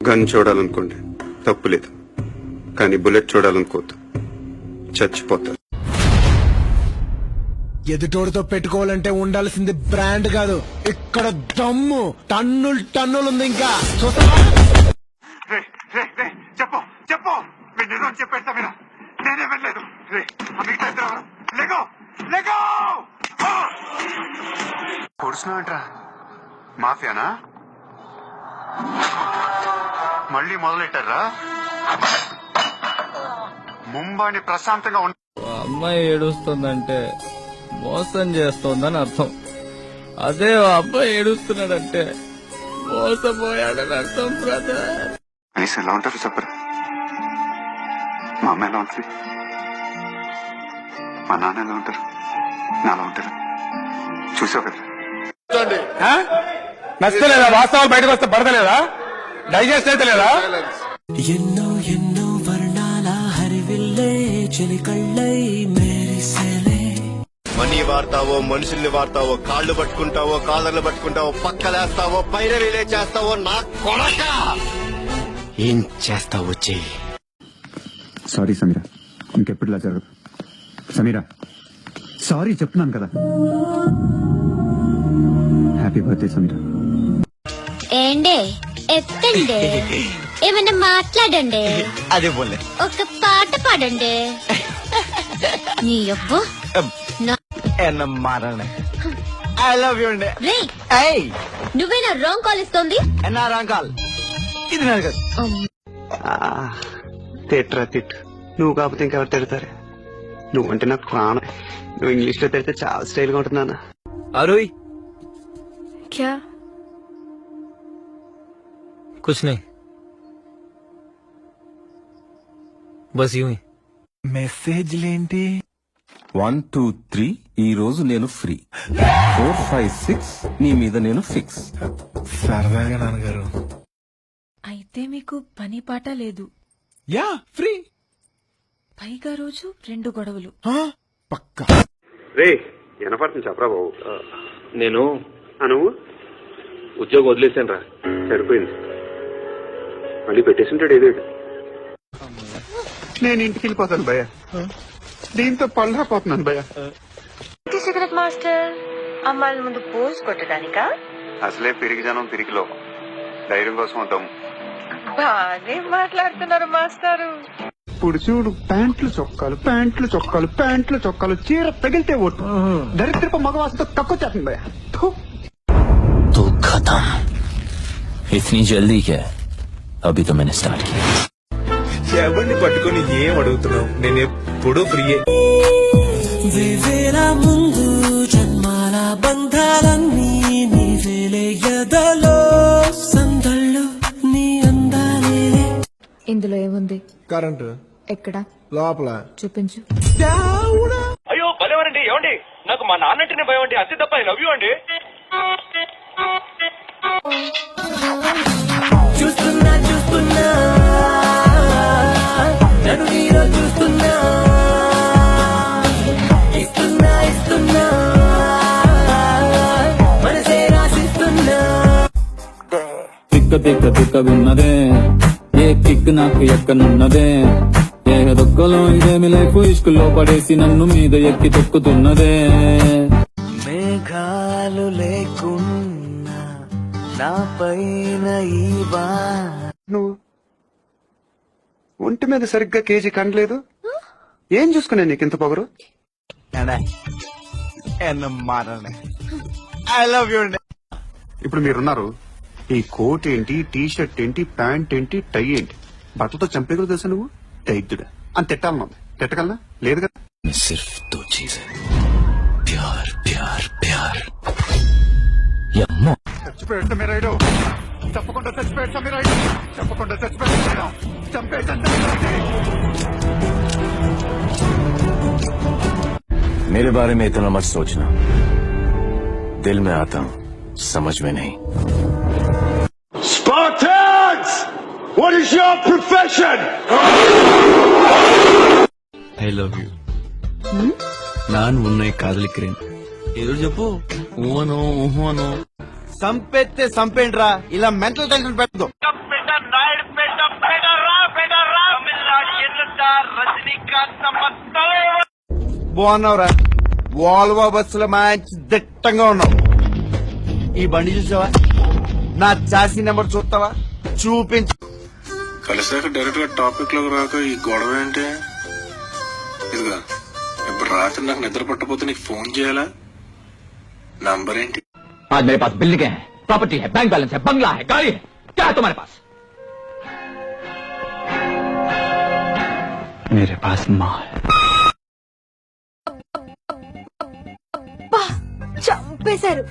Gun చూడాలనుకోండి తప్పులేదు, కానీ bullet చూడాలనుకోవద్దు, చచ్చిపోతారు. ఎదుటోడితో పెట్టుకోవాలంటే ఉండాల్సింది బ్రాండ్ కాదు, ఇక్కడ దమ్ము టన్నులు ఉంది. ఇంకా చెప్పు చెప్పు, మీరు నిజం చెప్పేస్తా. మీరు నేనే వెళ్ళలేదు. పొడుస్తున్నావంట్రా? మాఫియానా? మళ్ళీ మొదలెట్టారా? ముంబాని ప్రశాంతంగా అమ్మాయి ఏడుస్తుందంటే మోసం చేస్తోందని అర్థం. అదే అబ్బాయి ఏడుస్తున్నాడంటే మోసపోయాడని అర్థం. బ్రదర్ కనీసం ఎలా ఉంటారు చెప్పరు? మా అమ్మ ఎలా ఉంటుంది? మా నాన్న ఎలా ఉంటారు? నాలా ఉంటారు? చూసావు కదా. నచ్చలేదా? వాస్తవాలు బయటకు వస్తే పడతలేదా? డైజెస్ట్ అయితే లేదా? ఎన్నో ఎన్నో వర్ణాల హరివిల్లే చెలికళ్ళై మెరిసేలే. మనీ వాడతావో, మనుషుల్ని వాడతావో, కాళ్ళు పట్టుకుంటావో, కాళ్ళను పట్టుకుంటావో, పక్కలేస్తావో, పైరవీలే చేస్తావో, నా కొడక ఏం చేస్తావో చెయ్యి. సారీ సమీరా, ఇంకెప్పుడు ఇలా జరగదు. సమీరా సారీ చెప్తున్నాను కదా. Happy birthday Sameera. ఏండే ఎత్తండి, ఏమన్నా మాట్లాడండి, అదే బోలే ఒక పాట పాడండి. నీ అబ్బో ఐ లవ్ యూ అండి. నువ్వేనా రాంగ్ కాల్ ఇస్తోంది? రాంకాల్ ఇది నాది కాదు. తిట్రా తిట్టు, నువ్వు కాకపోతే ఇంకెవరు తిడతారు? నువ్వు అంటే నాకు ప్రాణం. నువ్వు ఇంగ్లీష్ లో తిడితే చాలా స్టైల్ గా ఉంటున్నా. అరుయ్ క్యా? कुछ नहीं, बस यूं ही. మెసేజ్లేంటి? 1 2 3 ఈ రోజు నేను ఫ్రీ. 4 5 6 నీ మీద నేను ఫిక్స్. సరదాగా నాన్నగారు. అయితే మీకు పని పాట లేదు. Yeah free. పైగా రోజు 2 గొడవలు. పక్కా. రే వినపడుతుంది చెప్పరా బాబు. నేను నువ్వు ఉద్యోగం వదిలేసాను రా. సరిపోయింది, మళ్ళీ పెట్టేసింటాడు ఏదో. నేను ఇంటికి వెళ్ళిపోతాను భయ్య, దీంతో పళ్ళపోతున్నాను భయ్య. సిగరెట్ మాస్టర్ అమ్మాయిల ముందు పోజ్ కొట్టడానికా? అసలే పిరిగి జనం పిరికి లోకం, ధైర్యం కోసం వద్దాం. బానే మాట్లాడుతున్నారు మాస్టారు. ఇప్పుడు చూడు, ప్యాంట్లు చొక్కాలు, ప్యాంట్లు చొక్కాలు, ప్యాంట్లు చొక్కాలు, చీర తగిలితే ఓటు. దరిద్రపు మగవాసంతో కక్కొచ్చేస్తుంది భయ్య. तो खत्म. इतनी जल्दी क्या? अभी तो मैंने स्टार्ट किया. ఎవరిని పట్టుకుని ఏం అడుగుతున్నావు? నేను ఎప్పుడూ ఫ్రీయే. వేవేల ముందు జన్మాల బంధాలన్నీ నీవేలే, ఎదలో సందళ్ళు నీ అందాలేలే. ఇందులో ఏముంది? కరెంటు ఎక్కడ? లోపల. చూపించు. అయ్యో భలేవారండి. ఏమండి, నాకు మా నాన్నంటేనే భయం అండి, అంతే తప్ప ఐ లవ్ యూ అండి. చూస్తున్నా చూస్తున్నా నన్ను నీలో చూస్తున్నా, ఇస్తున్నా ఇస్తున్నా మనసే రాసిస్తున్నా. తిక్క తిక్క తిక్క విన్నదే, ఏ కిక్ నాకు ఎక్కనున్నదే, ఏ దొక్కలో ఇదేమి లైఫ్ ఇష్కుల్లో పడేసి నన్ను మీద ఎక్కి తొక్కుతున్నదే. మేఘాలు లేకున్నా నా పైన ఈ నువ్వు ఒంటి మీద సరిగ్గా కేజీ కండలేదు, ఏం చూసుకునే నీకు ఇంత పొగరు? ఐ లవ్ యూ అండి. ఇప్పుడు మీరున్నారు, ఈ కోట్ ఏంటి, టీ షర్ట్ ఏంటి, ప్యాంట్ ఏంటి, టై ఏంటి, బట్టలతో చంపే కూడా తెలుసా నువ్వు? దైద్యుడా అని తిట్టాలను. తిట్టగలనా? లేదు కదా. సిర్ఫ్ దో చీజే, ప్యార్ ప్యార్ ప్యార్. చచ్చిపోయాడు మీరాయుడు, తప్పకుండా చచ్చిపోయాడు మీరాయుడు, తప్పకుండా చచ్చిపోయాడు, చంపేసండి. मेरे बारे में इतना मत सोचना, दिल में आता हूँ, समझ में नहीं. Spartans! What is your profession? I love you. నాన్ ఉన్నే కాదలిக்கிறேன். ఏదో చెప్పు. ఊహను ఊహను సంపెత్తే సంపేండ్రా, ఇలా మెంటల్ టెన్షన్ పెట్టదు. బాగున్నావురా వాల్వో బస్సులో మంచి దిట్టంగా ఉన్నావు. ఈ బండి చూసావా? నా చాసీ నెంబర్ చూస్తావా? చూపించు. కలిసాక డైరెక్ట్ గా టాపిక్ లోకి రాక ఈ గొడవ ఏంటి? ఇదిగా ఇప్పుడు రాత్రి నాకు నిద్ర పట్టకపోతే నీకు ఫోన్ చేయాలా? నంబర్ ఏంటి? आज मेरे पास बिल्डिंग है, प्रॉपर्टी है, बैंक बैलेंस है, बंगला है, गाड़ी है. क्या है तुम्हारे पास? मेरे पास माँ है. చంపేశారు.